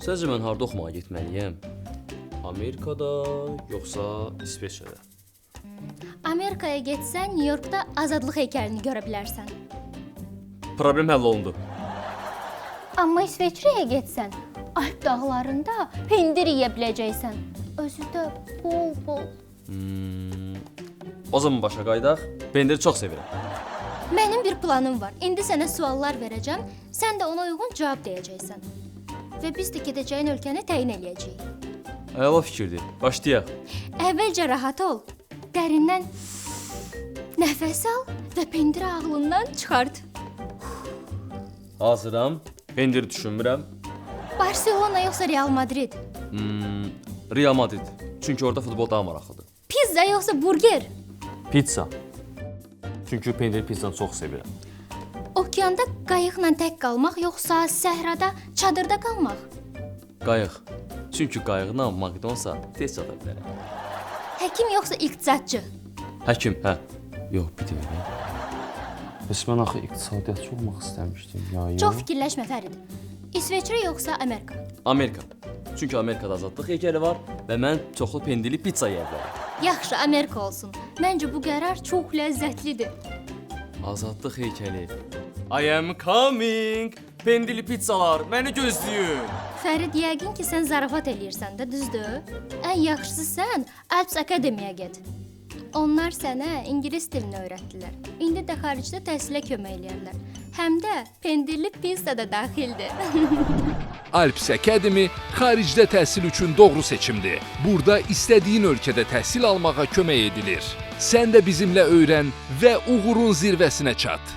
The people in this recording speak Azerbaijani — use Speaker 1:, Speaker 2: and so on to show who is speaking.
Speaker 1: Sizcə mən harda oxumağa getməliyəm? Amerikada, yoxsa İsveçrədə?
Speaker 2: Amerikaya getsən, New Yorkda Azadlıq heykəlini görə bilərsən.
Speaker 1: Problem həll olundu.
Speaker 2: Amma İsveçrəyə getsən, Alp dağlarında pendir yeyə biləcəksən. Özü də bol-bol.
Speaker 1: O zaman başa qaydaq. Pendiri çox sevirəm.
Speaker 2: Mənim bir planım var. İndi sənə suallar verəcəm, sən də ona uyğun cavab deyəcəksən. Və biz də gedəcəyin ölkəni təyin eləyəcəyik.
Speaker 1: Əla fikirdir. Başlayaq.
Speaker 2: Əvvəlcə rahat ol. Dərindən nəfəs al və pendiri ağlından çıxart.
Speaker 1: Hazıram. Pendiri düşünmürəm.
Speaker 2: Barselona yoxsa Real Madrid?
Speaker 1: Real Madrid. Çünki orada futbol daha maraqlıdır.
Speaker 2: Pizza yoxsa burger?
Speaker 1: Pizza. Çünki pendiri pizzanı çox sevirəm.
Speaker 2: Okeanda qayıqla tək qalmaq yoxsa səhrada, çadırda qalmaq?
Speaker 1: Qayıq. Çünki qayıqla McDonald's-a tez çata bilərəm.
Speaker 2: Həkim yoxsa iqtisadçı?
Speaker 1: Həkim, hə. Yox, bir dəqiqə. Bəs mən axı iqtisadiyyatçı olmaq istəmişdim ya.
Speaker 2: Çox fikirləşmə Fərid. İsveçrə yoxsa Amerika?
Speaker 1: Amerika. Çünki Amerikada azadlıq heykəli var və mən çoxlu pendirli pizza yeyə bilərəm.
Speaker 2: Yaxşı, Amerika olsun. Məncə bu qərar çox ləzzətlidir.
Speaker 1: Azadlıq heykəli. I am coming. Pendili pizzalar, məni gözləyin.
Speaker 2: Fərid, yəqin ki, sən zarafat eləyirsən də, düzdür? Ən yaxşısı sən Alps Akademiyaya get. Onlar sənə ingilis dilini öyrətdilər. İndi də xaricdə təhsilə kömək eləyərlər. Həm də pendirli pizza da daxildir.
Speaker 3: Alps Academy xaricdə təhsil üçün doğru seçimdir. Burada istədiyin ölkədə təhsil almağa kömək edilir. Sən də bizimlə öyrən və uğurun zirvəsinə çat.